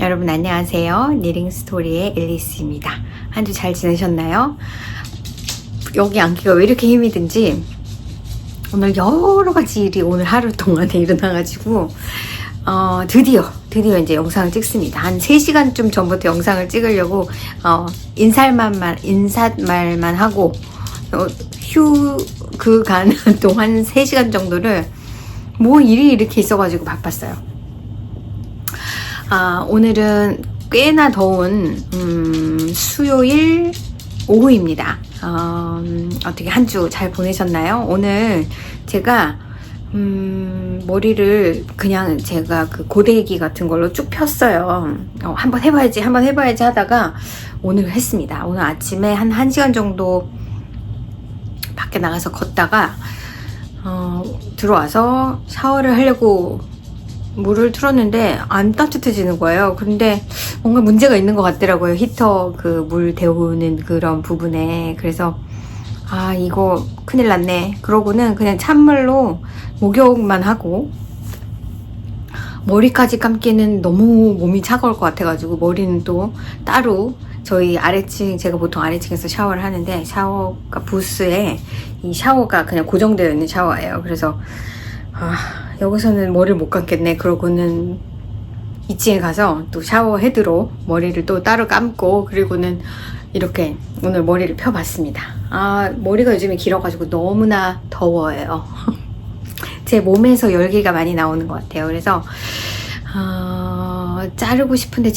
여러분 안녕하세요. 니링스토리의 앨리스입니다. 한 주 잘 지내셨나요? 여기 앉기가 왜 이렇게 힘이 든지 오늘 여러가지 일이 오늘 하루 동안에 일어나가지고 드디어 이제 영상을 찍습니다. 한 3시간쯤 전부터 영상을 찍으려고 인사말만 하고 휴그간 동안 3시간 정도를 뭐 일이 이렇게 있어가지고 바빴어요. 오늘은 꽤나 더운 수요일 오후입니다. 어떻게 한 주 잘 보내셨나요? 오늘 제가 머리를 그냥 제가 그 고데기 같은 걸로 쭉 폈어요. 한번 해봐야지 하다가 오늘 했습니다. 오늘 아침에 한 1시간 정도 밖에 나가서 걷다가 들어와서 샤워를 하려고 물을 틀었는데 안 따뜻해지는 거예요. 그런데 뭔가 문제가 있는 것 같더라고요. 히터 그 물 데우는 그런 부분에. 그래서 이거 큰일 났네. 그러고는 그냥 찬물로 목욕만 하고 머리까지 감기는 너무 몸이 차가울 것 같아가지고 머리는 또 따로 저희 아래층, 제가 보통 아래층에서 샤워를 하는데 샤워가 부스에 이 샤워가 그냥 고정되어 있는 샤워예요. 그래서 여기서는 머리를 못 감겠네. 그러고는 2층에 가서 또 샤워 헤드로 머리를 또 따로 감고 그리고는 이렇게 오늘 머리를 펴봤습니다. 머리가 요즘에 길어가지고 너무나 더워요. 제 몸에서 열기가 많이 나오는 것 같아요. 그래서 자르고 싶은데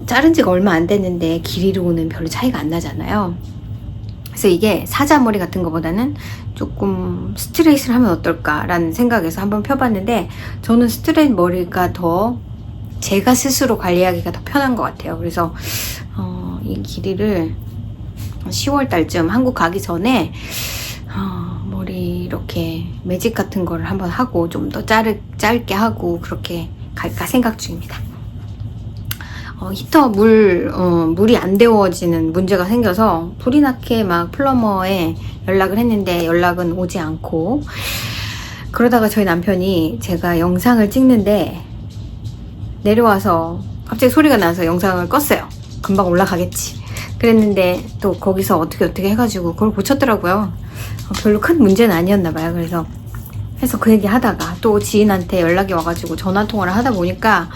자른 지가 얼마 안 됐는데 길이로는 별로 차이가 안 나잖아요. 그래서 이게 사자머리 같은 것보다는 조금 스트레이트를 하면 어떨까라는 생각에서 한번 펴봤는데 저는 스트레이트 머리가 더 제가 스스로 관리하기가 더 편한 것 같아요. 그래서 이 길이를 10월 달쯤 한국 가기 전에 머리 이렇게 매직 같은 거를 한번 하고 좀 더 짧게 하고 그렇게 갈까 생각 중입니다. 히터 물이 안 데워지는 문제가 생겨서 불이 나게 막 플러머에 연락을 했는데 연락은 오지 않고 그러다가 저희 남편이 제가 영상을 찍는데 내려와서 갑자기 소리가 나서 영상을 껐어요. 금방 올라가겠지. 그랬는데 또 거기서 어떻게 해가지고 그걸 고쳤더라고요. 별로 큰 문제는 아니었나봐요. 그래서 그 얘기 하다가 또 지인한테 연락이 와가지고 전화통화를 하다 보니까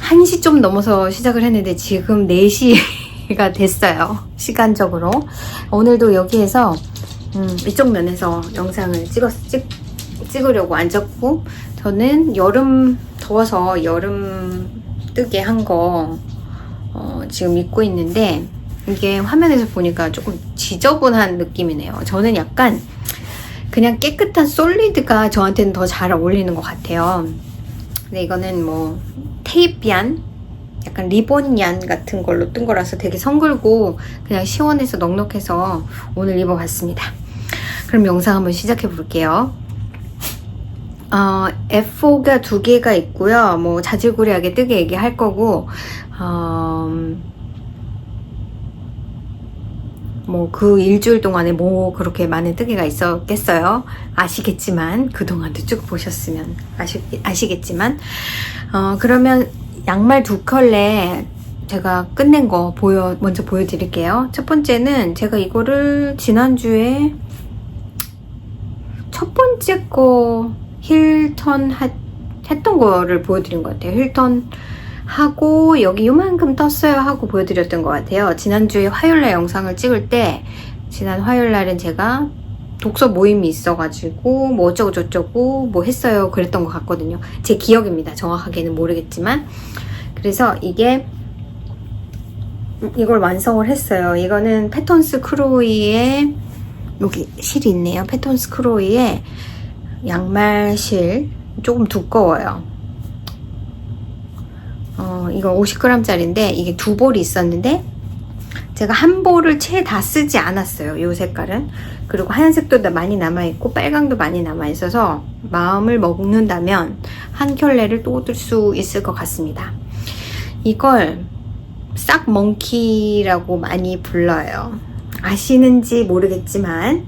1시 좀 넘어서 시작을 했는데 지금 4시가 됐어요. 시간적으로. 오늘도 여기에서 이쪽 면에서 영상을 찍으려고 앉았고 저는 더워서 여름 뜨게 한 거 지금 입고 있는데 이게 화면에서 보니까 조금 지저분한 느낌이네요. 저는 약간 그냥 깨끗한 솔리드가 저한테는 더 잘 어울리는 것 같아요. 근데 이거는 뭐 테이프얀, 약간 리본얀 같은 걸로 뜬 거라서 되게 성글고 그냥 시원해서 넉넉해서 오늘 입어봤습니다. 그럼 영상 한번 시작해 볼게요. F4가 2개가 있고요. 뭐 자질구레하게 뜨게 얘기할 거고 뭐 그 일주일 동안에 뭐 그렇게 많은 뜨개가 있었겠어요. 아시겠지만 그동안도 쭉 보셨으면 아시겠지만 그러면 양말 2컬레 제가 끝낸 거 먼저 보여드릴게요. 첫 번째는 제가 이거를 지난주에 첫 번째 거 힐턴 했던 거를 보여드린 것 같아요. 힐턴 하고 여기 요만큼 떴어요 하고 보여드렸던 것 같아요. 지난주에 화요일날 영상을 찍을 때 지난 화요일날은 제가 독서 모임이 있어가지고 뭐 어쩌고 저쩌고 뭐 했어요 그랬던 것 같거든요. 제 기억입니다. 정확하게는 모르겠지만 그래서 이걸 완성을 했어요. 이거는 패턴스 크로이의 여기 실이 있네요. 패턴스 크로이의 양말실 조금 두꺼워요. 이거 50g짜리인데 이게 2볼이 있었는데 제가 한 볼을 채 다 쓰지 않았어요. 이 색깔은. 그리고 하얀색도 많이 남아있고 빨강도 많이 남아있어서 마음을 먹는다면 한 켤레를 또 얻을 수 있을 것 같습니다. 이걸 싹 멍키라고 많이 불러요. 아시는지 모르겠지만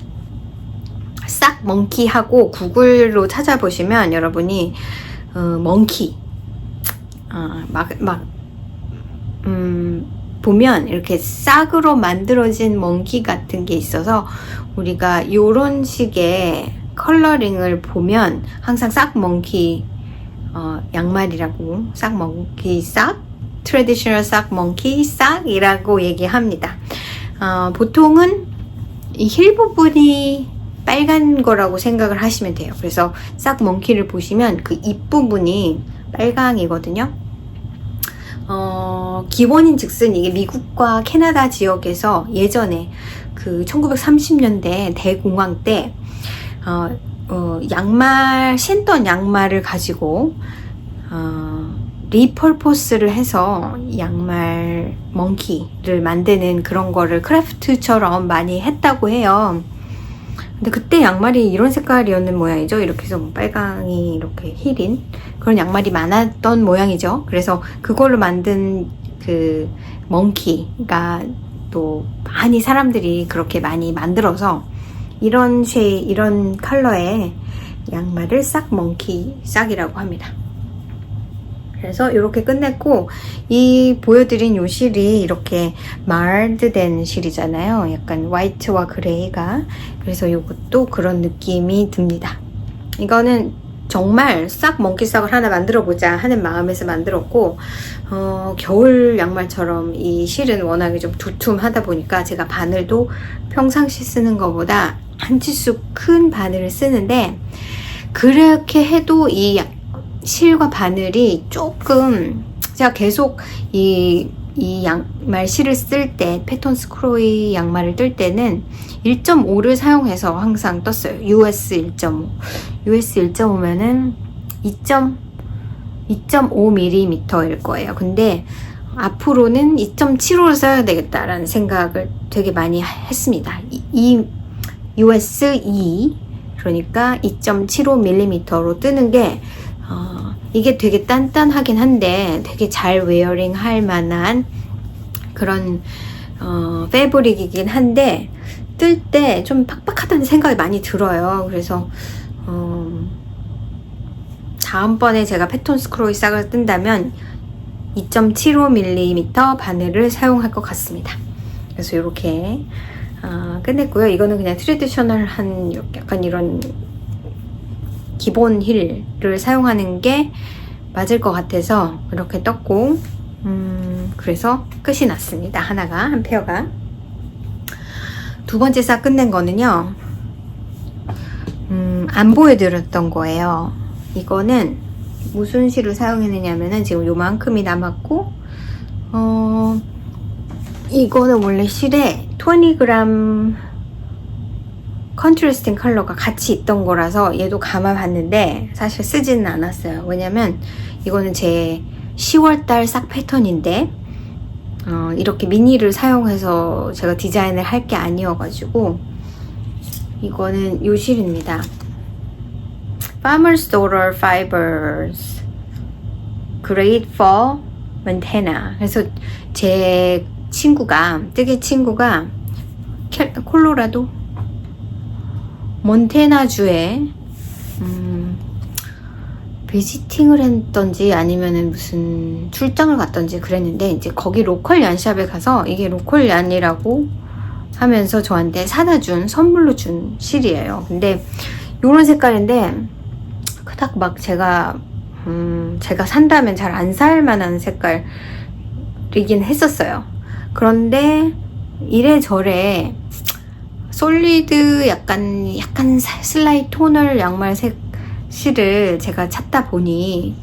싹 멍키하고 구글로 찾아보시면 여러분이 멍키 보면 이렇게 싹으로 만들어진 멍키 같은 게 있어서 우리가 요런 식의 컬러링을 보면 항상 싹 멍키 양말이라고, 싹 멍키 싹, 트래디셔널 싹 멍키 싹이라고 얘기합니다. 보통은 이 힐 부분이 빨간 거라고 생각을 하시면 돼요. 그래서 싹 멍키를 보시면 그 잎 부분이 빨강이거든요. 기원인 즉슨 이게 미국과 캐나다 지역에서 예전에 그 1930년대 대공황 때 양말, 신던 양말을 가지고 리퍼포스를 해서 양말 멍키를 만드는 그런 거를 크래프트처럼 많이 했다고 해요. 근데 그때 양말이 이런 색깔이었는 모양이죠. 이렇게 해서 빨강이 이렇게 힐인 그런 양말이 많았던 모양이죠. 그래서 그걸로 만든 그 멍키가 또 많이 사람들이 그렇게 많이 만들어서 이런 이런 컬러의 양말을 싹 멍키 싹이라고 합니다. 그래서 이렇게 끝냈고, 이 보여드린 요 실이 이렇게 말드된 실이잖아요. 약간 화이트와 그레이가. 그래서 이것도 그런 느낌이 듭니다. 이거는 정말 싹 멍키 싹을 하나 만들어 보자 하는 마음에서 만들었고, 겨울 양말처럼 이 실은 워낙에 좀 두툼하다 보니까 제가 바늘도 평상시 쓰는 것보다 한 치수 큰 바늘을 쓰는데, 그렇게 해도 이 실과 바늘이 조금, 제가 계속 이 양말 실을 쓸 때, 패턴 스크로이 양말을 뜰 때는 1.5를 사용해서 항상 떴어요. US 1.5. US 1.5면은 2.5mm일 거예요. 근데 앞으로는 2.75를 써야 되겠다라는 생각을 되게 많이 했습니다. US 2, 그러니까 2.75mm로 뜨는 게 이게 되게 단단하긴 한데 되게 잘 웨어링 할 만한 그런 패브릭이긴 한데 뜰 때 좀 팍팍하다는 생각이 많이 들어요. 그래서 다음번에 제가 패턴 스크로이 싹을 뜬다면 2.75mm 바늘을 사용할 것 같습니다. 그래서 이렇게 끝냈고요. 이거는 그냥 트레디셔널한 약간 이런 기본 힐을 사용하는 게 맞을 것 같아서 이렇게 떴고, 그래서 끝이 났습니다. 하나가, 한 페어가. 두 번째 싹 끝낸 거는요, 안 보여드렸던 거예요. 이거는 무슨 실을 사용했느냐면은 지금 요만큼이 남았고, 이거는 원래 실에 20g 컨트라스팅 컬러가 같이 있던 거라서 얘도 감아봤는데 사실 쓰지는 않았어요. 왜냐면 이거는 제 10월달 싹 패턴인데 이렇게 미니를 사용해서 제가 디자인을 할 게 아니어가지고, 이거는 요 실입니다. Farmer's Daughter Fibers Great for Montana. 그래서 제 친구가, 뜨개 친구가 콜로라도 몬태나주에 비지팅을 했던지 아니면은 무슨 출장을 갔던지 그랬는데, 이제 거기 로컬 얀샵에 가서 이게 로컬 얀이라고 하면서 저한테 사다 준, 선물로 준 실이에요. 근데 요런 색깔인데 그닥 막 제가 산다면 잘 안 살 만한 색깔이긴 했었어요. 그런데 이래저래 솔리드 약간 슬라이 토널 양말 색 실을 제가 찾다 보니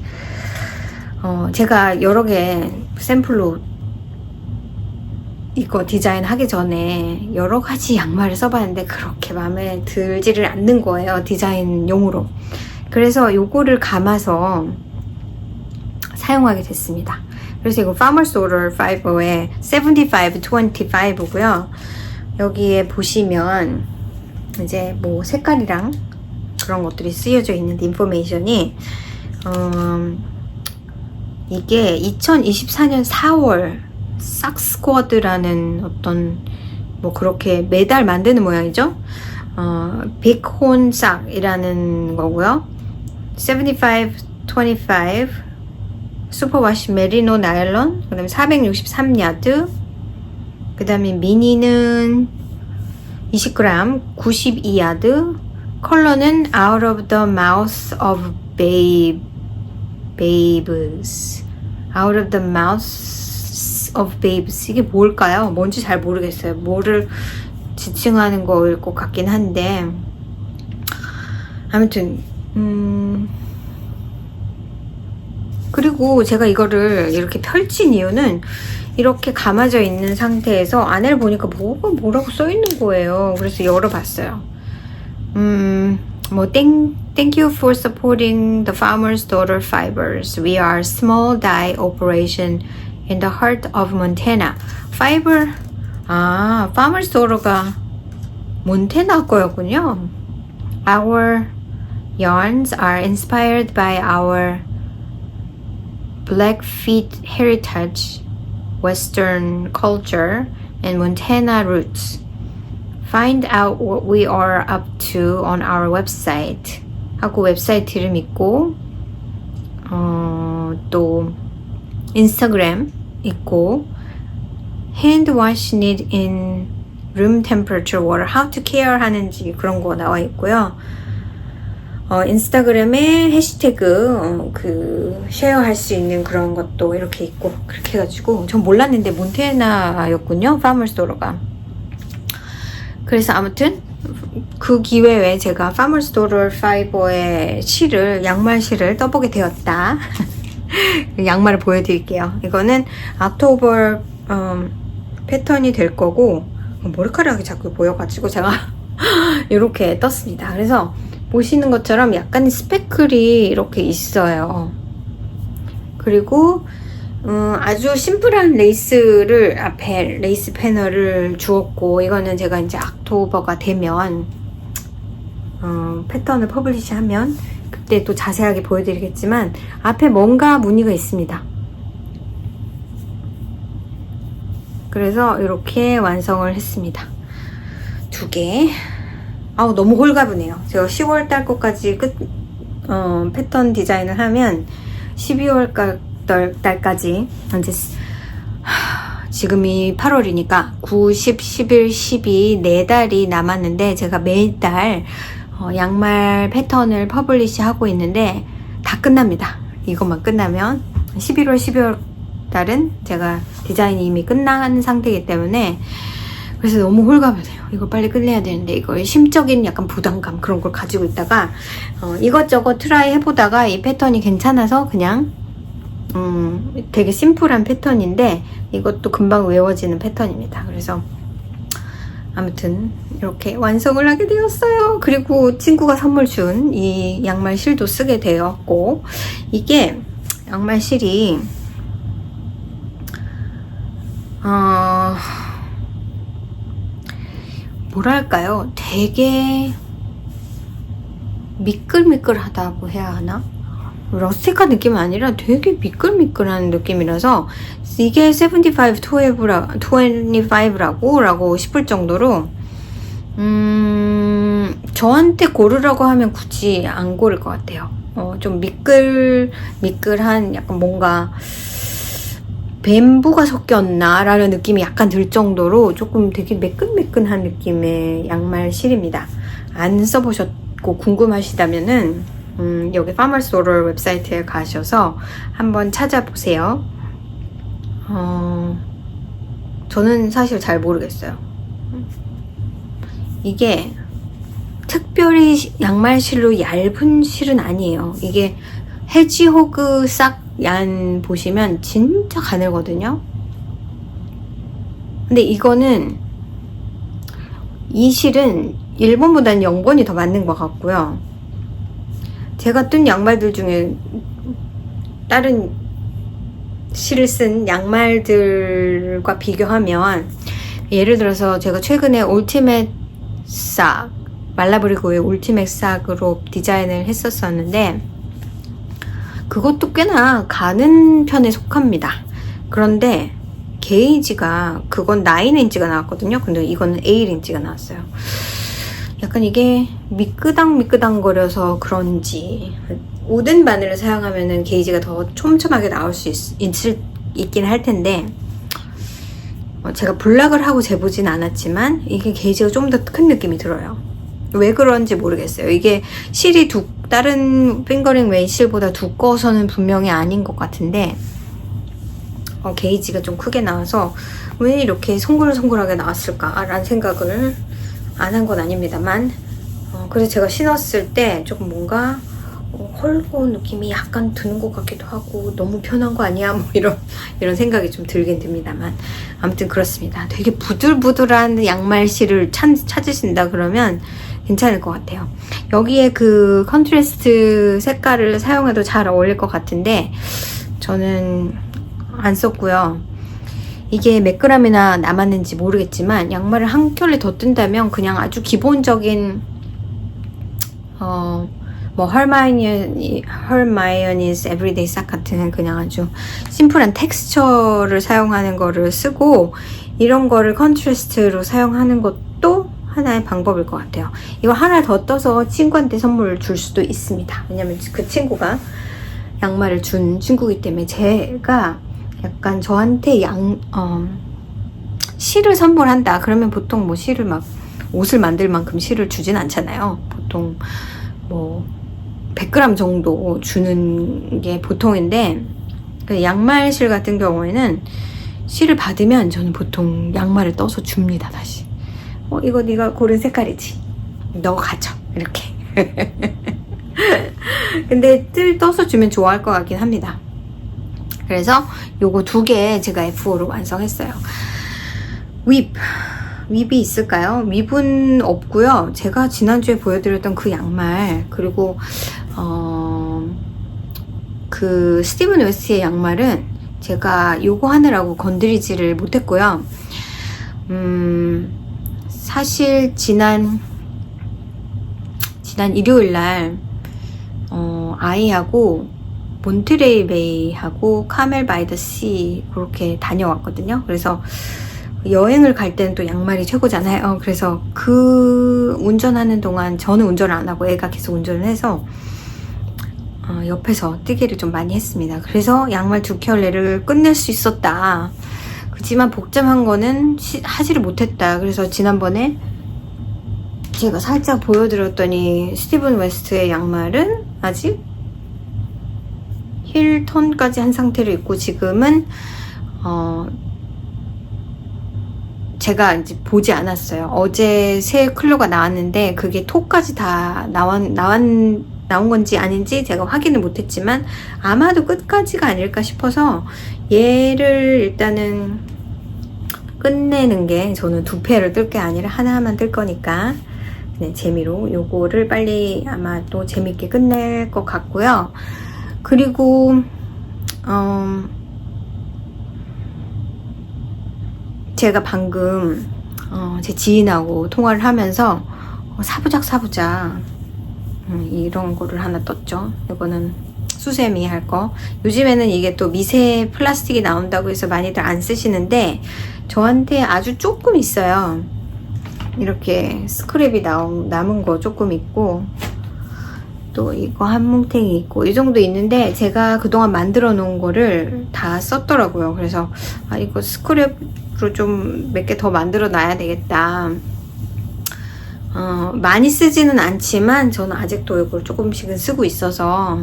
제가 여러 개 샘플로 이거 디자인 하기 전에 여러 가지 양말을 써봤는데 그렇게 마음에 들지를 않는 거예요, 디자인용으로. 그래서 요거를 감아서 사용하게 됐습니다. 그래서 이거 Farmer's Daughter Fiber의 7525고요. 여기에 보시면 이제 뭐 색깔이랑 그런 것들이 쓰여져 있는 인포메이션이 이게 2024년 4월 싹스쿼드라는 어떤 뭐 그렇게 매달 만드는 모양이죠. 빅혼 싹이라는 거고요. 7525 슈퍼와시 메리노 나일론, 그 다음에 463야드, 그 다음에 미니는 20g 92야드, 컬러는 Out of the Mouth of Babes. Out of the Mouth of Babes. 이게 뭘까요? 뭔지 잘 모르겠어요. 뭐를 지칭하는 거일 것 같긴 한데, 아무튼 그리고 제가 이거를 이렇게 펼친 이유는 이렇게 감아져 있는 상태에서 안에를 보니까 뭐라고 써 있는 거예요. 그래서 열어봤어요. Thank you for supporting the Farmer's Daughter Fibers. We are a small dye operation in the heart of Montana. Fiber, Farmer's Daughter가 몬테나 거였군요. Our yarns are inspired by our Blackfeet heritage, Western culture, and Montana roots. Find out what we are up to on our website. 하고 웹사이트 이름 있고, 또 인스타그램 있고, hand washing it in room temperature water, how to care 하는지 그런 거 나와 있고요. 인스타그램에 해시태그 쉐어할 수 있는 그런 것도 이렇게 있고, 그렇게 해가지고 전 몰랐는데 몬테나였군요, Farmer's Daughter가. 그래서 아무튼 그 기회에 제가 Farmer's Daughter 파이버의 양말 실을 떠보게 되었다. 양말을 보여드릴게요. 이거는 옥토버 패턴이 될 거고, 머리카락이 자꾸 보여가지고 제가 이렇게 떴습니다. 그래서 보시는 것처럼 약간 스패클이 이렇게 있어요. 그리고 아주 심플한 레이스를 앞에 레이스 패널을 주었고, 이거는 제가 이제 옥토버가 되면 패턴을 퍼블리시하면 그때 또 자세하게 보여드리겠지만, 앞에 뭔가 무늬가 있습니다. 그래서 이렇게 완성을 했습니다. 2개. 너무 홀가분해요. 제가 10월 달 것까지 패턴 디자인을 하면 12월 달까지 이제 지금이 8월이니까 9, 10, 11, 12 4달이 남았는데, 제가 매달 양말 패턴을 퍼블리시 하고 있는데 다 끝납니다. 이것만 끝나면 11월, 12월 달은 제가 디자인이 이미 끝난 상태이기 때문에, 그래서 너무 홀가분해요. 이걸 빨리 끝내야 되는데, 이걸 심적인 약간 부담감 그런 걸 가지고 있다가 이것저것 트라이 해보다가 이 패턴이 괜찮아서 그냥 되게 심플한 패턴인데 이것도 금방 외워지는 패턴입니다. 그래서 아무튼 이렇게 완성을 하게 되었어요. 그리고 친구가 선물 준 이 양말 실도 쓰게 되었고, 이게 양말 실이 뭐랄까요? 되게 미끌미끌하다고 해야 하나? 러스틱한 느낌이 아니라 되게 미끌미끌한 느낌이라서, 이게 75라고 싶을 정도로 저한테 고르라고 하면 굳이 안 고를 것 같아요. 좀 미끌미끌한 약간 뭔가 뱀부가 섞였나 라는 느낌이 약간 들 정도로 조금 되게 매끈매끈한 느낌의 양말 실입니다. 안 써보셨고 궁금하시다면은 여기 Farmer's Daughter 웹사이트에 가셔서 한번 찾아보세요. 저는 사실 잘 모르겠어요. 이게 특별히 양말 실로 얇은 실은 아니에요. 이게 해지호그 싹얀 보시면 진짜 가늘거든요. 근데 이거는 이 실은 1번보다는 0번이 더 맞는 것 같고요. 제가 뜬 양말들 중에 다른 실을 쓴 양말들과 비교하면, 예를 들어서 제가 최근에 울티메트 싹, 말라브리고의 울티메트 싹으로 디자인을 했었었는데 그것도 꽤나 가는 편에 속합니다. 그런데 게이지가, 그건 9인치가 나왔거든요. 근데 이거는 8인치가 나왔어요. 약간 이게 미끄당 거려서 그런지 우든 바늘을 사용하면은 게이지가 더 촘촘하게 나올 수 있긴 할 텐데, 제가 블락을 하고 재보진 않았지만 이게 게이지가 좀 더 큰 느낌이 들어요. 왜 그런지 모르겠어요. 이게 실이 다른 핑거링 웨이 실보다 두꺼워서는 분명히 아닌 것 같은데, 게이지가 좀 크게 나와서 왜 이렇게 송글송글하게 나왔을까라는 생각을 안 한 건 아닙니다만, 그래서 제가 신었을 때 조금 뭔가 헐거운 느낌이 약간 드는 것 같기도 하고, 너무 편한 거 아니야? 뭐 이런 생각이 좀 들긴 듭니다만, 아무튼 그렇습니다. 되게 부들부들한 양말실을 찾으신다 그러면 괜찮을 것 같아요. 여기에 그 컨트라스트 색깔을 사용해도 잘 어울릴 것 같은데 저는 안 썼고요. 이게 몇 그램이나 남았는지 모르겠지만 양말을 한 켤레 더 뜬다면 그냥 아주 기본적인 뭐 헐마이어니즈 에브리데이 싹 같은 그냥 아주 심플한 텍스처를 사용하는 거를 쓰고, 이런 거를 컨트라스트로 사용하는 것도 하나의 방법일 것 같아요. 이거 하나 더 떠서 친구한테 선물을 줄 수도 있습니다. 왜냐면 그 친구가 양말을 준 친구이기 때문에. 제가 약간 저한테 실을 선물한다 그러면 보통 뭐 실을 막 옷을 만들 만큼 실을 주진 않잖아요. 보통 뭐 100g 정도 주는 게 보통인데, 그 양말실 같은 경우에는 실을 받으면 저는 보통 양말을 떠서 줍니다. 다시 이거 네가 고른 색깔이지, 너 가져, 이렇게. 근데 떠서 주면 좋아할 것 같긴 합니다. 그래서 요거 2개 제가 F5로 완성했어요. 윕이 있을까요? 윕은 없고요. 제가 지난주에 보여드렸던 그 양말, 그리고 그 스티븐 웨스트의 양말은 제가 요거 하느라고 건드리지를 못했고요. 사실 지난 일요일날 아이하고 몬트레일 베이하고 카멜 바이 더 씨 그렇게 다녀왔거든요. 그래서 여행을 갈 때는 또 양말이 최고잖아요. 그래서 그 운전하는 동안 저는 운전을 안 하고 애가 계속 운전을 해서 옆에서 뛰기를 좀 많이 했습니다. 그래서 양말 2켤레를 끝낼 수 있었다. 그렇지만 복잡한 거는 하지를 못했다. 그래서 지난번에 제가 살짝 보여드렸더니 스티븐 웨스트의 양말은 아직 힐 턴까지 한 상태로 있고, 지금은 제가 이제 보지 않았어요. 어제 새 컬러가 나왔는데 그게 토까지 다 나온 건지 아닌지 제가 확인을 못했지만 아마도 끝까지가 아닐까 싶어서 얘를 일단은 끝내는 게, 저는 2팩을 뜰 게 아니라 하나만 뜰 거니까 그냥 재미로 요거를 빨리 아마 또 재밌게 끝낼 것 같고요. 그리고 제가 방금 제 지인하고 통화를 하면서 사부작 이런 거를 하나 떴죠. 이거는 수세미 할 거. 요즘에는 이게 또 미세 플라스틱이 나온다고 해서 많이들 안 쓰시는데 저한테 아주 조금 있어요. 이렇게 스크랩이 남은 거 조금 있고, 또 이거 한 뭉탱이 있고, 이 정도 있는데 제가 그동안 만들어 놓은 거를 다 썼더라고요. 그래서 이거 스크랩으로 좀 몇 개 더 만들어 놔야 되겠다. 많이 쓰지는 않지만 저는 아직도 이걸 조금씩은 쓰고 있어서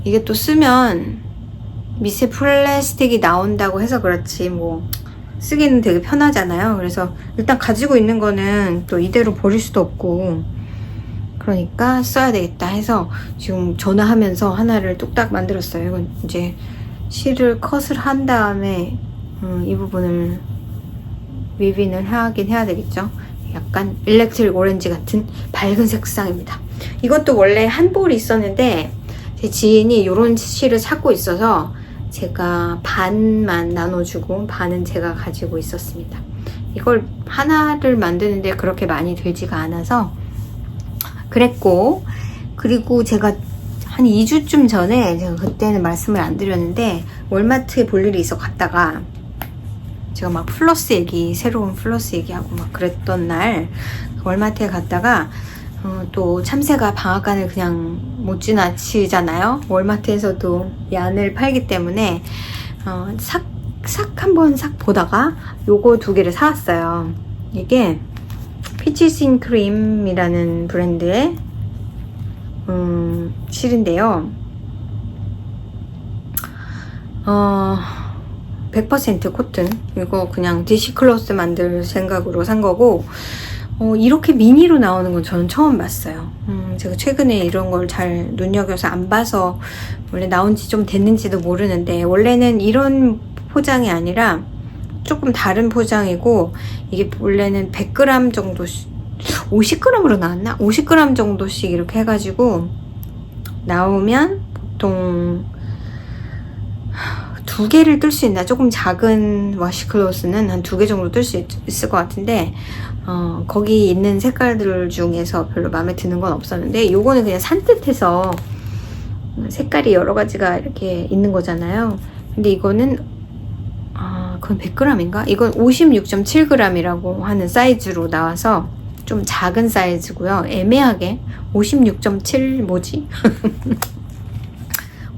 이게 또 쓰면 미세 플라스틱이 나온다고 해서 그렇지 뭐 쓰기는 되게 편하잖아요. 그래서 일단 가지고 있는 거는 또 이대로 버릴 수도 없고, 그러니까 써야 되겠다 해서 지금 전화하면서 하나를 뚝딱 만들었어요. 이건 이제 실을 컷을 한 다음에 이 부분을 위빙을 하긴 해야 되겠죠. 약간 일렉트릭 오렌지 같은 밝은 색상입니다. 이것도 원래 한 볼이 있었는데 제 지인이 이런 실을 찾고 있어서 제가 반만 나눠주고 반은 제가 가지고 있었습니다. 이걸 하나를 만드는데 그렇게 많이 들지가 않아서 그랬고, 그리고 제가 한 2주쯤 전에, 제가 그때는 말씀을 안 드렸는데 월마트에 볼 일이 있어 갔다가 제가 막 새로운 플러스 얘기하고 막 그랬던 날 월마트에 갔다가 또 참새가 방앗간을 그냥 못 지나치잖아요. 월마트에서도 얀을 팔기 때문에 한번 싹 보다가 요거 2개를 사왔어요. 이게 피치싱 크림이라는 브랜드의 실인데요. 100% 코튼. 이거 그냥 디시클로스 만들 생각으로 산 거고, 이렇게 미니로 나오는 건 저는 처음 봤어요. 제가 최근에 이런 걸 잘 눈여겨서 안 봐서 원래 나온 지 좀 됐는지도 모르는데, 원래는 이런 포장이 아니라 조금 다른 포장이고, 이게 원래는 100g 정도씩, 50g으로 나왔나? 50g 정도씩 이렇게 해가지고 나오면 보통 2개를 뜰 수 있나? 조금 작은 와시클로스는 한 2개 정도 뜰 수 있을 것 같은데, 거기 있는 색깔들 중에서 별로 마음에 드는 건 없었는데, 요거는 그냥 산뜻해서 색깔이 여러 가지가 이렇게 있는 거잖아요. 근데 이거는 그건 100g인가? 이건 56.7g이라고 하는 사이즈로 나와서 좀 작은 사이즈고요. 애매하게 56.7 뭐지?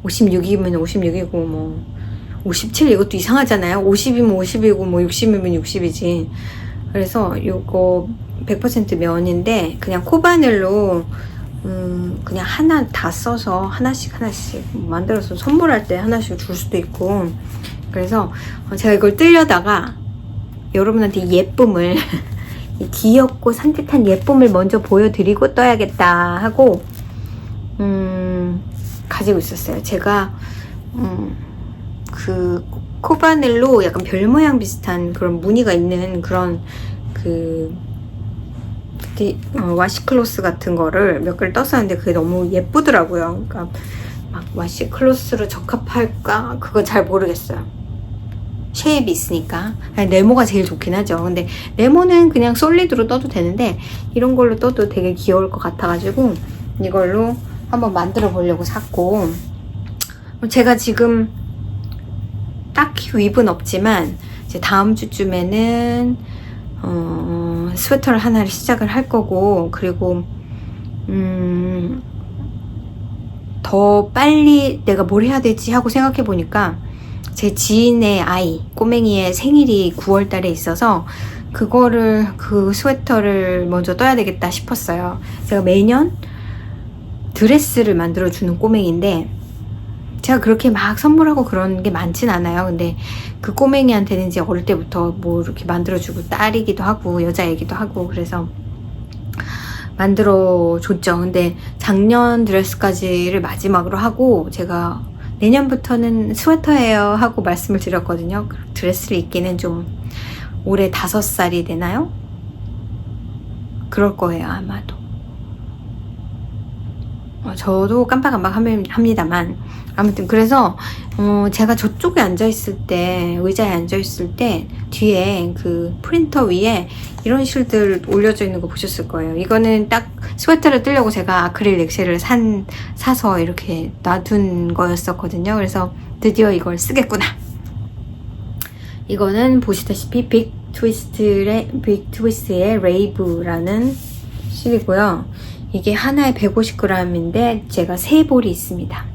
56이면 56이고 뭐 57 이것도 이상하잖아요. 50이면 50이고 뭐 60이면 60이지. 그래서 요거 100% 면인데 그냥 코바늘로 그냥 하나 다 써서 하나씩 만들어서 선물할 때 하나씩 줄 수도 있고, 그래서 제가 이걸 뜨려다가 여러분한테 예쁨을 귀엽고 산뜻한 예쁨을 먼저 보여드리고 떠야겠다 하고 가지고 있었어요. 제가 그 코바늘로 약간 별 모양 비슷한 그런 무늬가 있는 그런 와시클로스 같은 거를 몇 개를 떴었는데 그게 너무 예쁘더라고요. 그러니까 막 와시클로스로 적합할까? 그건 잘 모르겠어요. 쉐입이 있으니까. 네모가 제일 좋긴 하죠. 근데 네모는 그냥 솔리드로 떠도 되는데 이런 걸로 떠도 되게 귀여울 것 같아가지고 이걸로 한번 만들어 보려고 샀고, 제가 지금 딱히 윕은 없지만 이제 다음 주쯤에는 스웨터를 하나를 시작을 할 거고, 그리고 더 빨리 내가 뭘 해야 되지 하고 생각해 보니까 제 지인의 아이 꼬맹이의 생일이 9월 달에 있어서 그 스웨터를 먼저 떠야 되겠다 싶었어요. 제가 매년 드레스를 만들어 주는 꼬맹인데 제가 그렇게 막 선물하고 그런 게 많진 않아요. 근데 그 꼬맹이한테는 이제 어릴 때부터 뭐 이렇게 만들어주고, 딸이기도 하고 여자애기도 하고 그래서 만들어줬죠. 근데 작년 드레스까지를 마지막으로 하고 제가 내년부터는 스웨터예요 하고 말씀을 드렸거든요. 드레스를 입기는 좀 올해 5살이 되나요? 그럴 거예요 아마도. 저도 깜빡깜빡 합니다만 아무튼 그래서 제가 저쪽에 앉아있을 때, 의자에 앉아있을 때 뒤에 그 프린터 위에 이런 실들 올려져 있는 거 보셨을 거예요. 이거는 딱 스웨터를 뜨려고 제가 아크릴 넥셀을 사서 이렇게 놔둔 거였었거든요. 그래서 드디어 이걸 쓰겠구나. 이거는 보시다시피 빅 트위스트의 레이브라는 실이고요. 이게 하나에 150g인데 제가 3볼이 있습니다.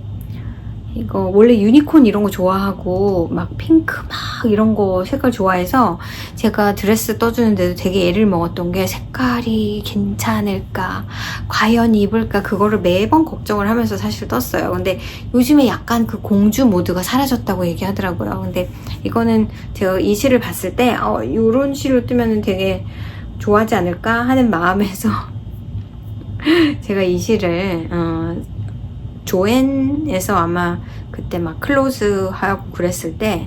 이거 원래 유니콘 이런 거 좋아하고 막 핑크 막 이런 거 색깔 좋아해서 제가 드레스 떠주는데도 되게 애를 먹었던 게 색깔이 괜찮을까, 과연 입을까, 그거를 매번 걱정을 하면서 사실 떴어요. 근데 요즘에 약간 그 공주 모드가 사라졌다고 얘기하더라고요. 근데 이거는 제가 이 실을 봤을 때 요런 실로 뜨면 되게 좋아하지 않을까 하는 마음에서 제가 이 실을 조앤에서 아마 그때 막 클로즈하고 그랬을 때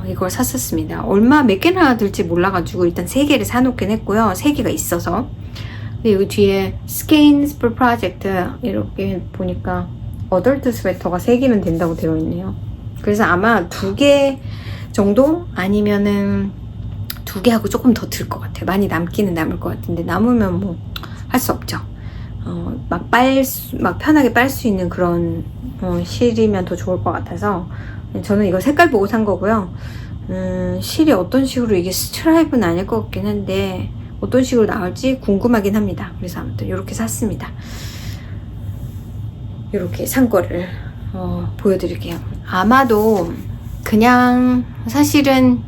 이걸 샀었습니다. 몇 개나 들지 몰라가지고 일단 3개를 사놓긴 했고요. 3개가 있어서. 근데 여기 뒤에 스케인스 프로젝트 이렇게 보니까 어덜트 스웨터가 3개면 된다고 되어 있네요. 그래서 아마 2개 정도 아니면은 2개하고 조금 더 들 것 같아요. 많이 남기는 남을 것 같은데 남으면 뭐 할 수 없죠. 막 편하게 빨 수 있는 그런 실이면 더 좋을 것 같아서 저는 이거 색깔 보고 산 거고요. 실이 어떤 식으로, 이게 스트라이프는 아닐 것 같긴 한데 어떤 식으로 나올지 궁금하긴 합니다. 그래서 아무튼 이렇게 샀습니다. 이렇게 산 거를 보여드릴게요. 아마도 그냥 사실은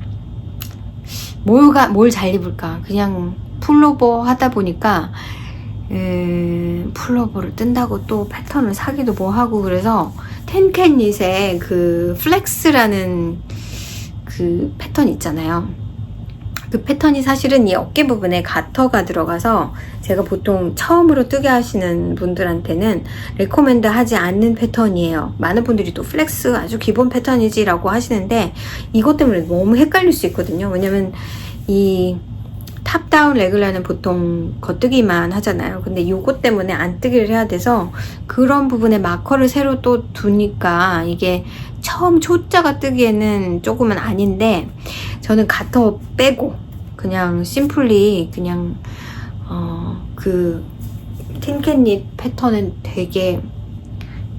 뭘 잘 입을까, 그냥 풀로버 하다 보니까 풀로버를 뜬다고 또 패턴을 사기도 뭐하고, 그래서 텐캣닛의 그 플렉스라는 그 패턴 있잖아요. 그 패턴이 사실은 이 어깨 부분에 가터가 들어가서 제가 보통 처음으로 뜨게 하시는 분들한테는 레코멘드 하지 않는 패턴이에요. 많은 분들이 또 플렉스 아주 기본 패턴이지 라고 하시는데, 이것 때문에 너무 헷갈릴 수 있거든요. 왜냐면 이 탑다운 레글라는 보통 겉뜨기만 하잖아요. 근데 이것 때문에 안 뜨기를 해야 돼서 그런 부분에 마커를 새로 또 두니까 이게 처음 초짜가 뜨기에는 조금은 아닌데, 저는 가터 빼고 그냥 심플리 그냥 그 텐캣닛 패턴은 되게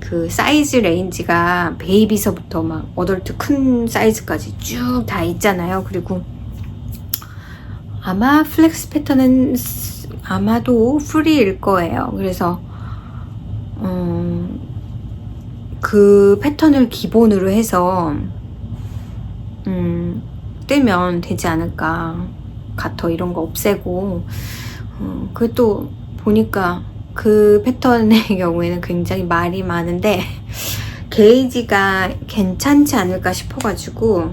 그 사이즈 레인지가 베이비서부터 막 어덜트 큰 사이즈까지 쭉 다 있잖아요. 그리고 아마 플렉스 패턴은 아마도 프리일 거예요. 그래서 그 패턴을 기본으로 해서 뜨면 되지 않을까. 가터 이런 거 없애고, 그것도 보니까 그 패턴의 경우에는 굉장히 말이 많은데 게이지가 괜찮지 않을까 싶어가지고,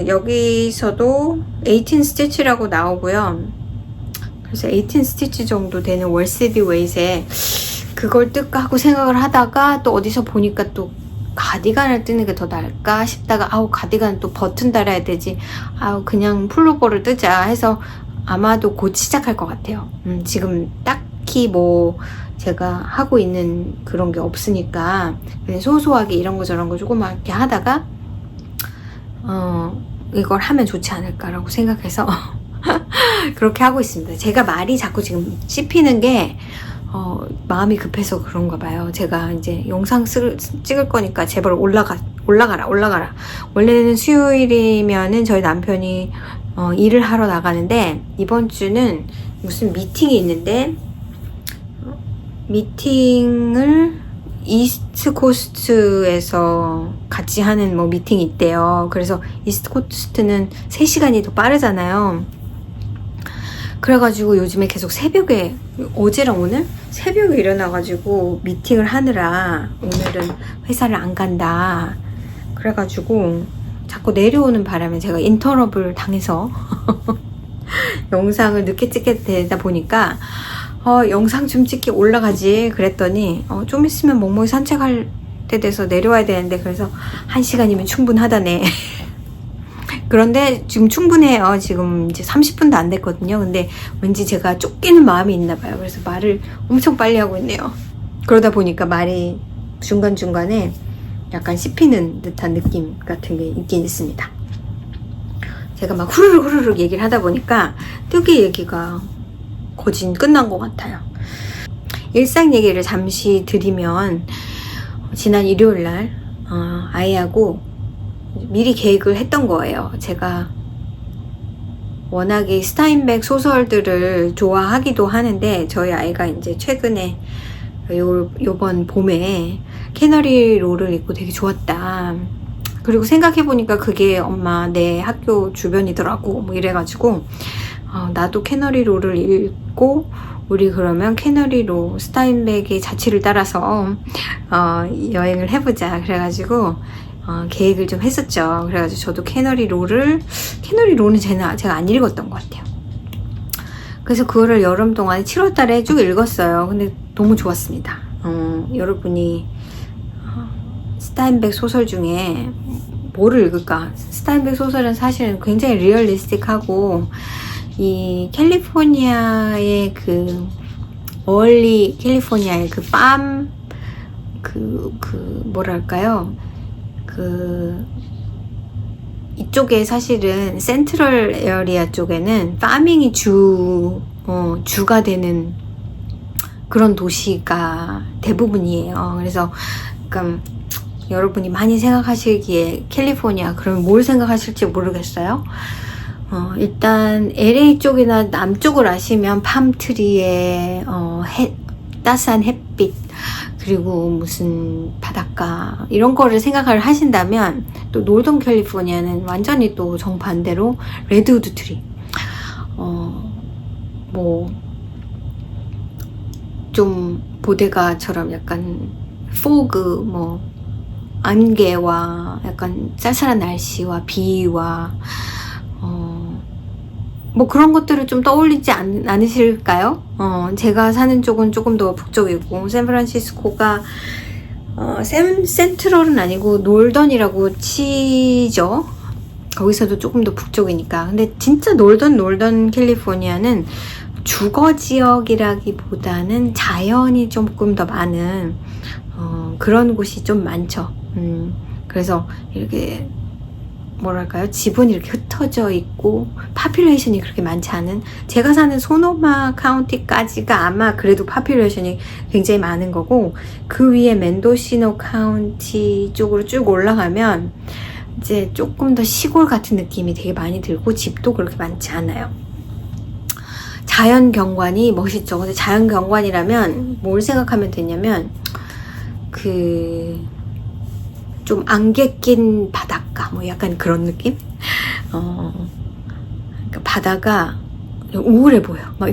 여기서도 18 스티치라고 나오고요. 그래서 18 스티치 정도 되는 월세비 웨이트에 그걸 뜰까 하고 생각을 하다가, 또 어디서 보니까 또 가디건을 뜨는 게 더 나을까 싶다가, 아우 가디건 또 버튼 달아야 되지, 아우 그냥 풀로버를 뜨자 해서 아마도 곧 시작할 것 같아요. 지금 딱히 뭐 제가 하고 있는 그런 게 없으니까 그냥 소소하게 이런 거 저런 거 조그맣게 하다가 이걸 하면 좋지 않을까라고 생각해서 그렇게 하고 있습니다. 제가 말이 자꾸 지금 씹히는 게 마음이 급해서 그런가 봐요. 제가 이제 영상 찍을 거니까 제발 올라가라. 원래는 수요일이면은 저희 남편이 일을 하러 나가는데, 이번 주는 무슨 미팅이 있는데, 미팅을 이스트 코스트에서 같이 하는 뭐 미팅이 있대요. 그래서 이스트 코스트는 3시간이 더 빠르잖아요. 그래가지고 요즘에 계속 새벽에, 어제랑 오늘 새벽에 일어나가지고 미팅을 하느라 오늘은 회사를 안 간다. 그래가지고 자꾸 내려오는 바람에 제가 인터럽을 당해서 영상을 늦게 찍게 되다 보니까 영상 좀 찍기 올라가지 그랬더니 좀 있으면 멍멍이 산책할 때 돼서 내려와야 되는데, 그래서 1시간이면 충분하다네. 그런데 지금 충분해요. 지금 이제 30분도 안 됐거든요. 근데 왠지 제가 쫓기는 마음이 있나 봐요. 그래서 말을 엄청 빨리 하고 있네요. 그러다 보니까 말이 중간중간에 약간 씹히는 듯한 느낌 같은 게 있긴 있습니다. 제가 막 후루룩 얘기를 하다 보니까 뜨개 얘기가 거진 끝난 것 같아요. 일상 얘기를 잠시 드리면, 지난 일요일날 아이하고 미리 계획을 했던 거예요. 제가 워낙에 스타인백 소설들을 좋아하기도 하는데, 저희 아이가 이제 최근에 요번 봄에 캐너리 롤을 입고 되게 좋았다. 그리고 생각해보니까 그게 엄마 내 학교 주변이더라고. 뭐 이래가지고 나도 캐너리 롤을 입고 우리 그러면 캐너리로 스타인백의 자취를 따라서 여행을 해보자. 그래가지고 계획을 좀 했었죠. 그래가지고 저도 캐너리 롤은 제가 안 읽었던 것 같아요. 그래서 그거를 여름 동안에 7월 달에 쭉 읽었어요. 근데 너무 좋았습니다. 여러분이 스타인백 소설 중에 뭐를 읽을까? 스타인백 소설은 사실은 굉장히 리얼리스틱하고, 이 캘리포니아의 그 어울리 캘리포니아의 그 팜 뭐랄까요? 이쪽에 사실은 센트럴 에어리아 쪽에는 파밍이 주가 되는 그런 도시가 대부분이에요. 그래서 그러니까 여러분이 많이 생각하시기에 캘리포니아, 그러면 뭘 생각하실지 모르겠어요. 일단 LA 쪽이나 남쪽을 아시면 팜트리에 따스한 햇빛 그리고 무슨 바닷가 이런 거를 생각을 하신다면 또 노던 캘리포니아는 완전히 또 정반대로 레드우드 트리 뭐 좀 보데가처럼 약간 포그 뭐 안개와 약간 쌀쌀한 날씨와 비와 뭐 그런 것들을 좀 떠올리지 않으실까요? 제가 사는 쪽은 조금 더 북쪽이고 샌프란시스코가 센트럴은 아니고 놀던이라고 치죠. 거기서도 조금 더 북쪽이니까. 근데 진짜 놀던 캘리포니아는 주거 지역이라기보다는 자연이 조금 더 많은 그런 곳이 좀 많죠. 그래서 이렇게 뭐랄까요? 집은 이렇게 흩어져 있고 파퓰레이션이 그렇게 많지 않은, 제가 사는 소노마 카운티까지가 아마 그래도 파퓰레이션이 굉장히 많은 거고, 그 위에 멘도시노 카운티 쪽으로 쭉 올라가면 이제 조금 더 시골 같은 느낌이 되게 많이 들고 집도 그렇게 많지 않아요. 자연 경관이 멋있죠. 근데 자연 경관이라면 뭘 생각하면 되냐면 좀 안개 낀 바닷가 뭐 약간 그런 느낌? 그러니까 바다가 우울해 보여 막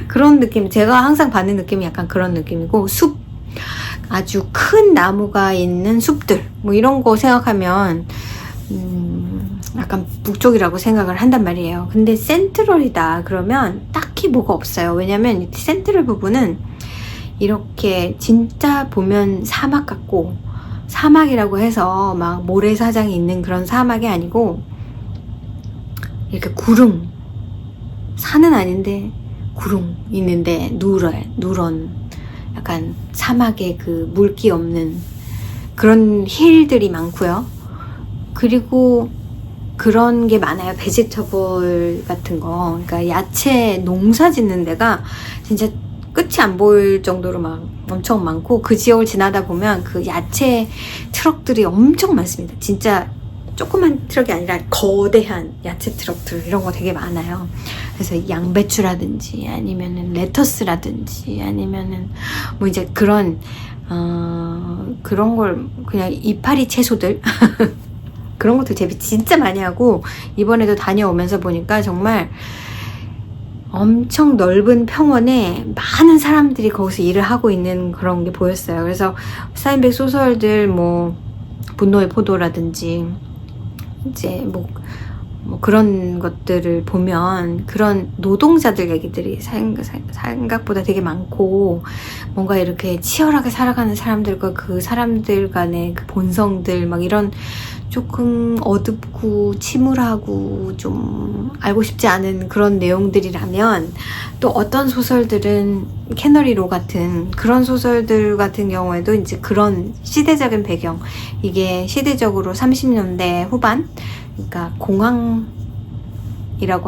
그런 느낌. 제가 항상 받는 느낌이 약간 그런 느낌이고, 숲, 아주 큰 나무가 있는 숲들 뭐 이런 거 생각하면 약간 북쪽이라고 생각을 한단 말이에요. 근데 센트럴이다 그러면 딱히 뭐가 없어요. 왜냐면 센트럴 부분은 이렇게 진짜 보면 사막 같고, 사막이라고 해서 막 모래사장이 있는 그런 사막이 아니고 이렇게 구름, 산은 아닌데 구름 있는데 누런 약간 사막에 그 물기 없는 그런 힐들이 많고요. 그리고 그런 게 많아요. 베지터블 같은 거, 그러니까 야채 농사 짓는 데가 진짜 끝이 안 보일 정도로 막 엄청 많고, 그 지역을 지나다 보면 그 야채 트럭들이 엄청 많습니다. 진짜 조그만 트럭이 아니라 거대한 야채 트럭들 이런 거 되게 많아요. 그래서 양배추라든지 아니면은 레터스라든지 아니면은 뭐 이제 그런 걸 그냥 이파리 채소들 그런 것들 재배 진짜 많이 하고, 이번에도 다녀오면서 보니까 정말 엄청 넓은 평원에 많은 사람들이 거기서 일을 하고 있는 그런 게 보였어요. 그래서 스타인백 소설들 뭐 분노의 포도라든지 이제 뭐 그런 것들을 보면 그런 노동자들 얘기들이 생각보다 되게 많고, 뭔가 이렇게 치열하게 살아가는 사람들과 그 사람들 간의 그 본성들 막 이런 조금 어둡고 침울하고 좀 알고 싶지 않은 그런 내용들이라면, 또 어떤 소설들은 캐너리 로 같은 그런 소설들 같은 경우에도 이제 그런 시대적인 배경, 이게 시대적으로 30년대 후반, 그러니까 공황이라고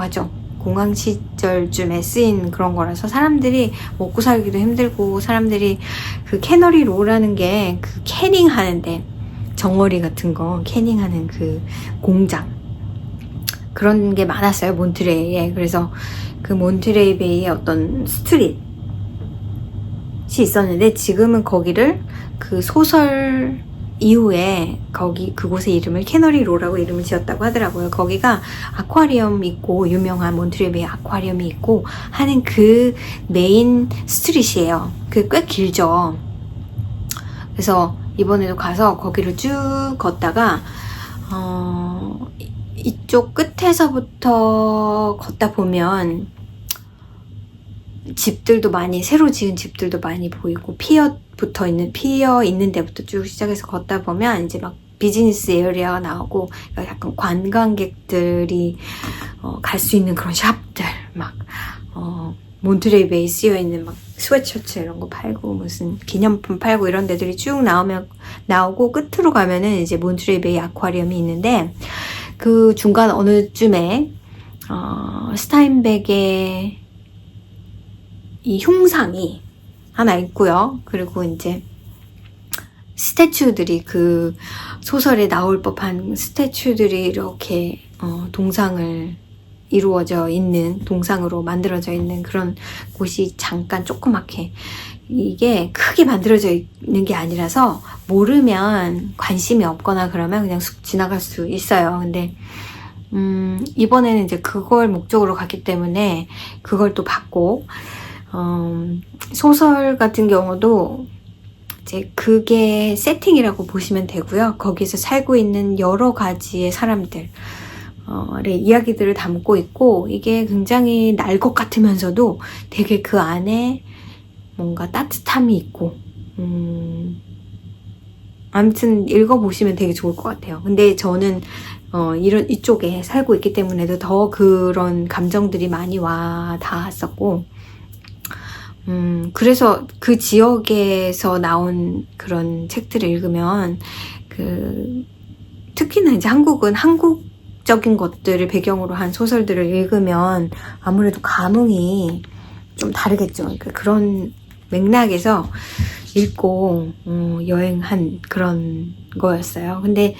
하죠. 공황 시절쯤에 쓰인 그런 거라서 사람들이 먹고 살기도 힘들고, 사람들이 그 캐너리 로라는 게 그 캐닝 하는데 정어리 같은 거 캐닝하는 그 공장, 그런 게 많았어요, 몬트레이에. 그래서 그 몬트레이 베이에 어떤 스트릿이 있었는데, 지금은 거기를 그 소설 이후에 그곳의 이름을 캐너리 로라고 이름을 지었다고 하더라고요. 거기가 아쿠아리움 있고, 유명한 몬트레이 베이 아쿠아리움이 있고 하는 그 메인 스트릿이에요. 그게 꽤 길죠. 그래서 이번에도 가서 거기를 쭉 걷다가 이쪽 끝에서부터 걷다 보면 집들도 많이, 새로 지은 집들도 많이 보이고, 피어 있는 데부터 쭉 시작해서 걷다 보면 이제 막 비즈니스 에어리아가 나오고, 약간 관광객들이 갈 수 있는 그런 샵들, 막 몬트레이 베이 쓰여있는 막 스웨트셔츠 이런 거 팔고, 무슨 기념품 팔고 이런 데들이 쭉 나오고, 끝으로 가면은 이제 몬트레이 베이 아쿠아리움이 있는데, 그 중간 어느 쯤에 스타인백의 이 흉상이 하나 있고요. 그리고 이제 스태츄들이 그 소설에 나올 법한 스태츄들이 이렇게 동상을 이루어져 있는, 동상으로 만들어져 있는 그런 곳이 잠깐 조그맣게, 이게 크게 만들어져 있는 게 아니라서 모르면 관심이 없거나 그러면 그냥 쑥 지나갈 수 있어요. 근데 이번에는 이제 그걸 목적으로 갔기 때문에 그걸 또 봤고, 소설 같은 경우도 이제 그게 세팅이라고 보시면 되고요. 거기서 살고 있는 여러 가지의 사람들 이야기들을 담고 있고, 이게 굉장히 날 것 같으면서도 되게 그 안에 뭔가 따뜻함이 있고, 아무튼 읽어보시면 되게 좋을 것 같아요. 근데 저는 이쪽에 살고 있기 때문에도 더 그런 감정들이 많이 와 닿았었고, 그래서 그 지역에서 나온 그런 책들을 읽으면, 특히나 이제 한국은 한국적인 것들을 배경으로 한 소설들을 읽으면 아무래도 감흥이 좀 다르겠죠. 그러니까 그런 맥락에서 읽고 여행한 그런 거였어요. 근데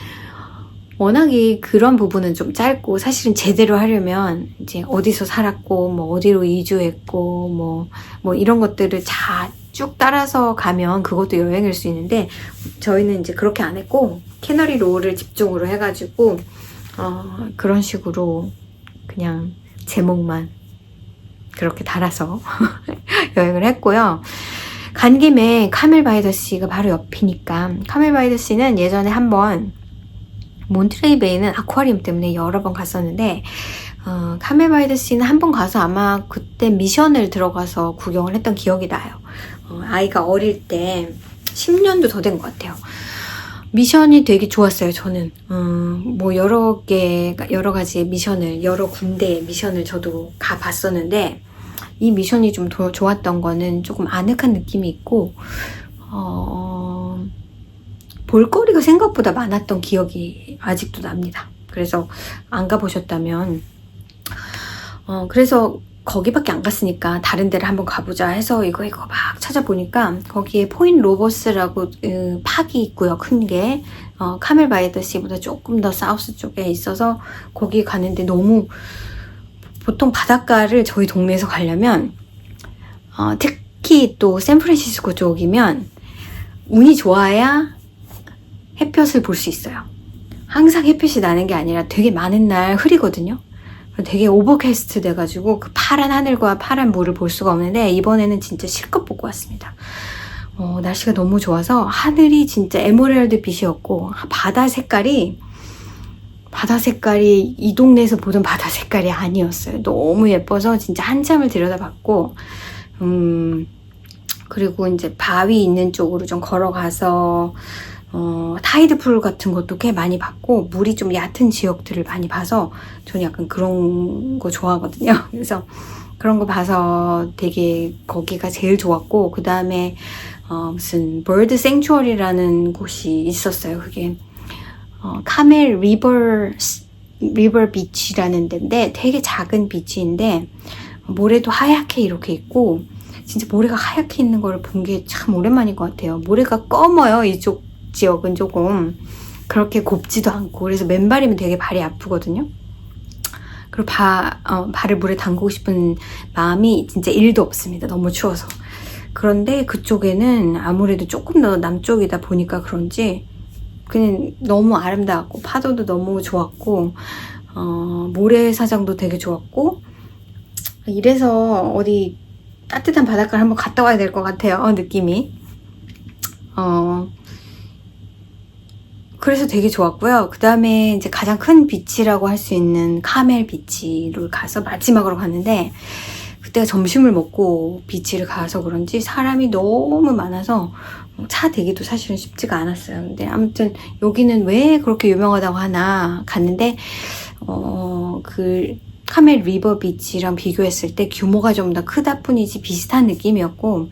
워낙에 그런 부분은 좀 짧고, 사실은 제대로 하려면 이제 어디서 살았고 뭐 어디로 이주했고 뭐 이런 것들을 다 쭉 따라서 가면 그것도 여행일 수 있는데, 저희는 이제 그렇게 안 했고 캐너리 로우를 집중으로 해가지고 그런 식으로 그냥 제목만 그렇게 달아서 여행을 했고요. 간 김에 카멜 바이 더 시가 바로 옆이니까, 카멜 바이 더 시는 예전에 한번 몬트레이 베이는 아쿠아리움 때문에 여러 번 갔었는데, 카멜 바이 더 시는 한 번 가서 아마 그때 미션을 들어가서 구경을 했던 기억이 나요. 아이가 어릴 때 10년도 더 된 것 같아요. 미션이 되게 좋았어요. 저는 뭐 여러 가지의 미션을, 여러 군데의 미션을 저도 가봤었는데, 이 미션이 좀 더 좋았던 거는 조금 아늑한 느낌이 있고, 볼거리가 생각보다 많았던 기억이 아직도 납니다. 그래서 안 가보셨다면, 그래서 거기밖에 안 갔으니까 다른 데를 한번 가보자 해서 이거 막 찾아보니까, 거기에 포인 로버스라고 팍이 있고요. 큰 게 카멜 바이 더 시보다 조금 더 사우스 쪽에 있어서 거기 가는데, 너무 보통 바닷가를 저희 동네에서 가려면 특히 또 샌프란시스코 쪽이면 운이 좋아야 햇볕을 볼 수 있어요. 항상 햇볕이 나는 게 아니라 되게 많은 날 흐리거든요. 되게 오버캐스트 돼가지고 그 파란 하늘과 파란 물을 볼 수가 없는데, 이번에는 진짜 실컷 보고 왔습니다. 날씨가 너무 좋아서 하늘이 진짜 에메랄드 빛이었고, 바다 색깔이 이 동네에서 보던 바다 색깔이 아니었어요. 너무 예뻐서 진짜 한참을 들여다봤고, 그리고 이제 바위 있는 쪽으로 좀 걸어가서 타이드풀 같은 것도 꽤 많이 봤고, 물이 좀 얕은 지역들을 많이 봐서 저는 약간 그런 거 좋아하거든요. 그래서 그런 거 봐서 되게 거기가 제일 좋았고, 그 다음에 무슨 버드 생츄어리라는 곳이 있었어요. 그게 카멜 리버 비치라는 데인데, 되게 작은 비치인데 모래도 하얗게 이렇게 있고, 진짜 모래가 하얗게 있는 걸 본 게 참 오랜만인 것 같아요. 모래가 검어요. 이쪽 지역은 조금 그렇게 곱지도 않고, 그래서 맨발이면 되게 발이 아프거든요. 그리고 발을 물에 담그고 싶은 마음이 진짜 1도 없습니다. 너무 추워서. 그런데 그쪽에는 아무래도 조금 더 남쪽이다 보니까 그런지 그냥 너무 아름다웠고, 파도도 너무 좋았고, 모래사장도 되게 좋았고, 이래서 어디 따뜻한 바닷가를 한번 갔다 와야 될 것 같아요. 느낌이. 그래서 되게 좋았고요. 그 다음에 이제 가장 큰 비치라고 할 수 있는 카멜 비치를 가서 마지막으로 갔는데, 그때가 점심을 먹고 비치를 가서 그런지 사람이 너무 많아서 차 대기도 사실은 쉽지가 않았어요. 근데 아무튼 여기는 왜 그렇게 유명하다고 하나 갔는데, 그 카멜 리버 비치랑 비교했을 때 규모가 좀 더 크다 뿐이지 비슷한 느낌이었고,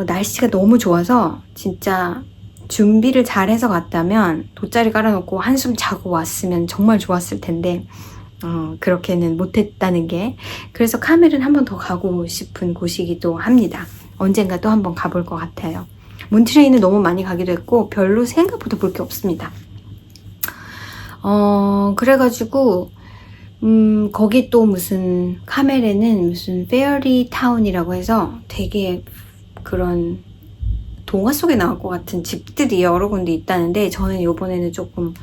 날씨가 너무 좋아서 진짜 준비를 잘해서 갔다면 돗자리 깔아놓고 한숨 자고 왔으면 정말 좋았을 텐데, 그렇게는 못했다는 게, 그래서 카멜은 한 번 더 가고 싶은 곳이기도 합니다. 언젠가 또 한 번 가볼 것 같아요. 몬트레이는 너무 많이 가기도 했고 별로 생각보다 볼 게 없습니다. 그래가지고 거기 또 무슨 카멜에는 무슨 페어리 타운이라고 해서 되게 그런 동화 속에 나올 것 같은 집들이 여러 군데 있다는데 저는 이번에는 조금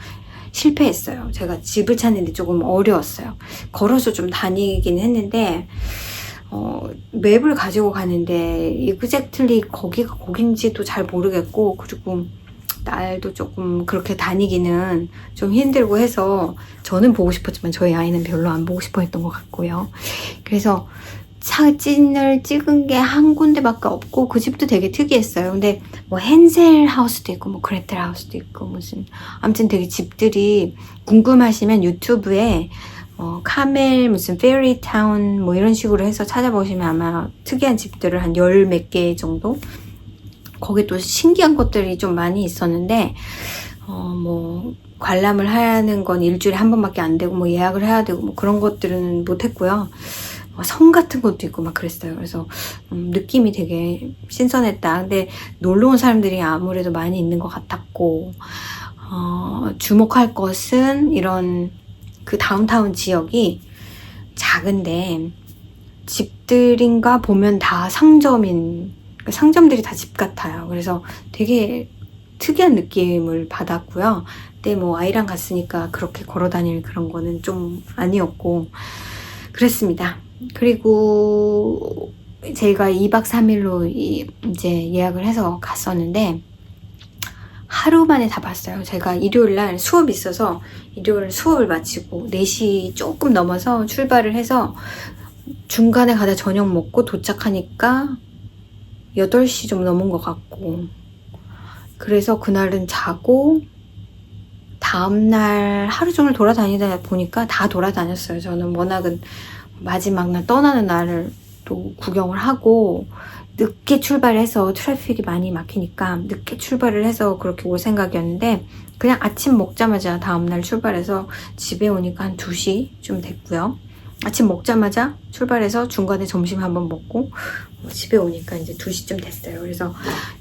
실패했어요. 제가 집을 찾는데 조금 어려웠어요. 걸어서 좀 다니긴 했는데 맵을 가지고 가는데 exactly 거기가 거긴지도 잘 모르겠고 그리고 날도 조금 그렇게 다니기는 좀 힘들고 해서 저는 보고 싶었지만 저희 아이는 별로 안 보고 싶어 했던 것 같고요. 그래서 사진을 찍은 게 한 군데밖에 없고 그 집도 되게 특이했어요. 근데 뭐 헨셀 하우스도 있고 뭐 그레텔 하우스도 있고 무슨 아무튼 되게 집들이 궁금하시면 유튜브에 카멜 무슨 페어리 타운 뭐 이런 식으로 해서 찾아보시면 아마 특이한 집들을 한 열 몇 개 정도 거기 또 신기한 것들이 좀 많이 있었는데 뭐 관람을 하는 건 일주일에 한 번밖에 안 되고 뭐 예약을 해야 되고 뭐 그런 것들은 못 했고요. 성 같은 것도 있고 막 그랬어요. 그래서 느낌이 되게 신선했다. 근데 놀러 온 사람들이 아무래도 많이 있는 것 같았고 주목할 것은 이런 그 다운타운 지역이 작은데 집들인가 보면 다 상점들이 다 집 같아요. 그래서 되게 특이한 느낌을 받았고요. 근데 뭐 아이랑 갔으니까 그렇게 걸어 다닐 그런 거는 좀 아니었고 그랬습니다. 그리고 제가 2박 3일로 이제 예약을 해서 갔었는데 하루 만에 다 봤어요. 제가 일요일날 수업이 있어서 일요일 수업을 마치고 4시 조금 넘어서 출발을 해서 중간에 가다 저녁 먹고 도착하니까 8시 좀 넘은 것 같고 그래서 그날은 자고 다음날 하루 종일 돌아다니다 보니까 다 돌아다녔어요. 저는 워낙은 마지막 날 떠나는 날을 또 구경을 하고 늦게 출발해서 트래픽이 많이 막히니까 늦게 출발을 해서 그렇게 올 생각이었는데 그냥 아침 먹자마자 다음날 출발해서 집에 오니까 한 2시쯤 됐고요. 아침 먹자마자 출발해서 중간에 점심 한번 먹고 집에 오니까 이제 2시쯤 됐어요. 그래서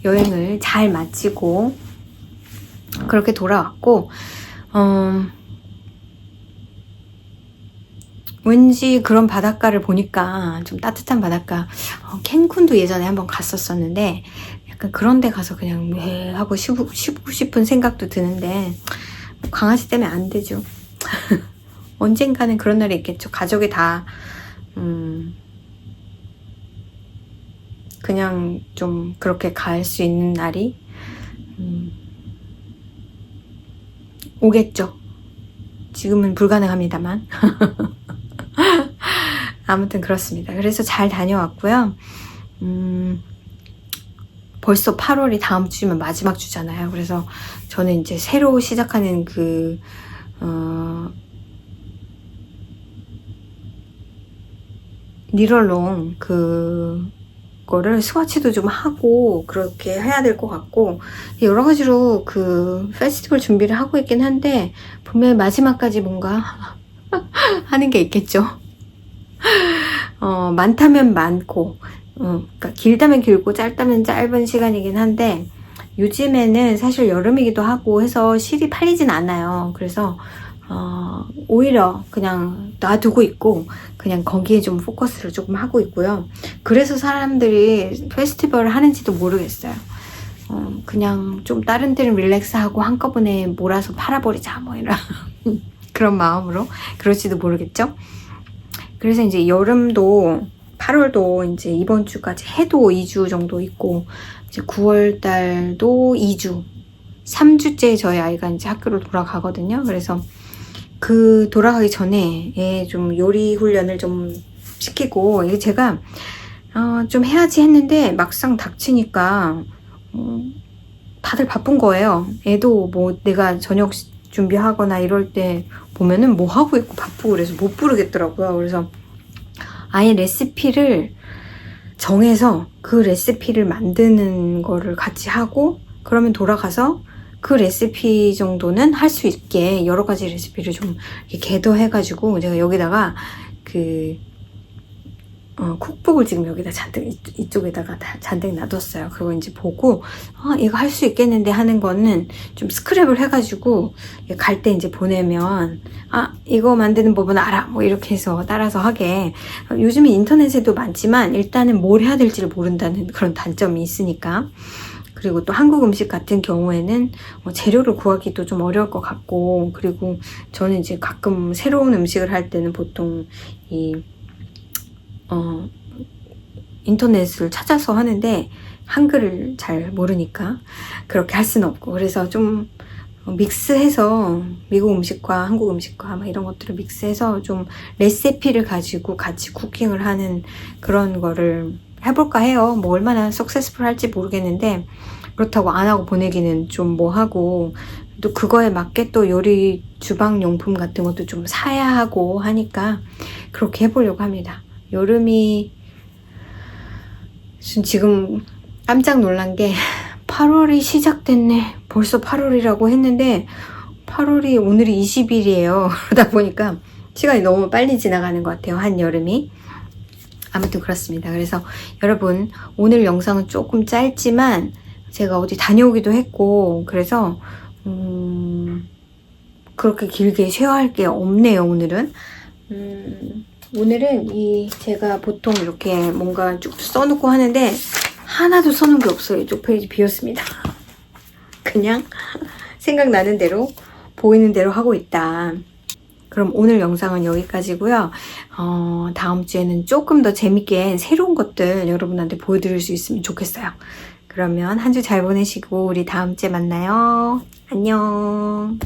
여행을 잘 마치고 그렇게 돌아왔고 왠지 그런 바닷가를 보니까 좀 따뜻한 바닷가 캔쿤도 예전에 한번 갔었었는데 약간 그런 데 가서 그냥 왜 하고 쉬고 싶은 생각도 드는데 강아지 때문에 안 되죠. 언젠가는 그런 날이 있겠죠. 가족이 다 그냥 좀 그렇게 갈 수 있는 날이 오겠죠. 지금은 불가능합니다만 아무튼 그렇습니다. 그래서 잘 다녀왔고요. 벌써 8월이 다음 주면 마지막 주잖아요. 그래서 저는 이제 새로 시작하는 리럴롱 그거를 스와치도 좀 하고 그렇게 해야 될 것 같고 여러 가지로 그 페스티벌 준비를 하고 있긴 한데 분명히 마지막까지 뭔가 하는 게 있겠죠. 많다면 많고 그러니까 길다면 길고 짧다면 짧은 시간이긴 한데 요즘에는 사실 여름이기도 하고 해서 실이 팔리진 않아요. 그래서 오히려 그냥 놔두고 있고 그냥 거기에 좀 포커스를 조금 하고 있고요. 그래서 사람들이 페스티벌을 하는지도 모르겠어요. 그냥 좀 다른 데는 릴렉스하고 한꺼번에 몰아서 팔아버리자 뭐 이런 그런 마음으로 그럴지도 모르겠죠. 그래서 이제 여름도 8월도 이제 이번 주까지 해도 2주 정도 있고 이제 9월 달도 2주 3주째 저희 아이가 이제 학교로 돌아가거든요. 그래서 그 돌아가기 전에 얘 좀 요리 훈련을 좀 시키고 이게 제가 좀 해야지 했는데 막상 닥치니까 다들 바쁜 거예요. 애도 뭐 내가 저녁 준비하거나 이럴 때 보면은 뭐 하고 있고 바쁘고 그래서 못 부르겠더라고요. 그래서 아예 레시피를 정해서 그 레시피를 만드는 거를 같이 하고 그러면 돌아가서 그 레시피 정도는 할 수 있게 여러 가지 레시피를 좀 개도해가지고 제가 여기다가 쿡북을 지금 여기다 잔뜩 이쪽에다가 다 잔뜩 놔뒀어요. 그거 이제 보고 이거 할 수 있겠는데 하는 거는 좀 스크랩을 해가지고 갈 때 이제 보내면 이거 만드는 법은 알아 뭐 이렇게 해서 따라서 하게. 요즘에 인터넷에도 많지만 일단은 뭘 해야 될지를 모른다는 그런 단점이 있으니까. 그리고 또 한국 음식 같은 경우에는 재료를 구하기도 좀 어려울 것 같고, 그리고 저는 이제 가끔 새로운 음식을 할 때는 보통 인터넷을 찾아서 하는데 한글을 잘 모르니까 그렇게 할 수는 없고, 그래서 좀 믹스해서 미국 음식과 한국 음식과 막 이런 것들을 믹스해서 좀 레시피를 가지고 같이 쿠킹을 하는 그런 거를 해볼까 해요. 뭐 얼마나 석세스풀 할지 모르겠는데, 그렇다고 안 하고 보내기는 좀 뭐하고, 또 그거에 맞게 또 요리 주방 용품 같은 것도 좀 사야 하고 하니까 그렇게 해보려고 합니다. 여름이 지금 깜짝 놀란 게 8월이 시작됐네. 벌써 8월이라고 했는데 8월이 오늘이 20일이에요. 그러다 보니까 시간이 너무 빨리 지나가는 것 같아요. 한여름이. 아무튼 그렇습니다. 그래서 여러분, 오늘 영상은 조금 짧지만 제가 어디 다녀오기도 했고 그래서 그렇게 길게 쉐어할 게 없네요. 오늘은 오늘은 제가 보통 이렇게 뭔가 쭉 써놓고 하는데 하나도 써놓은 게 없어요. 이쪽 페이지 비었습니다. 그냥 생각나는 대로 보이는 대로 하고 있다. 그럼 오늘 영상은 여기까지고요. 다음 주에는 조금 더 재밌게 새로운 것들 여러분한테 보여드릴 수 있으면 좋겠어요. 그러면 한 주 잘 보내시고 우리 다음 주에 만나요. 안녕.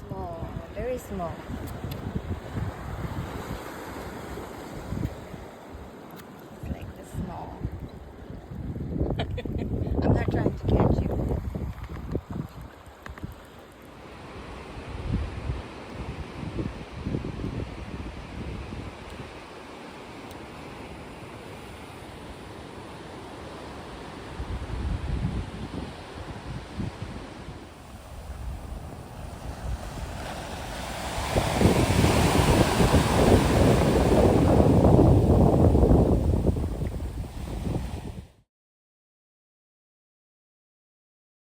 Small, very small.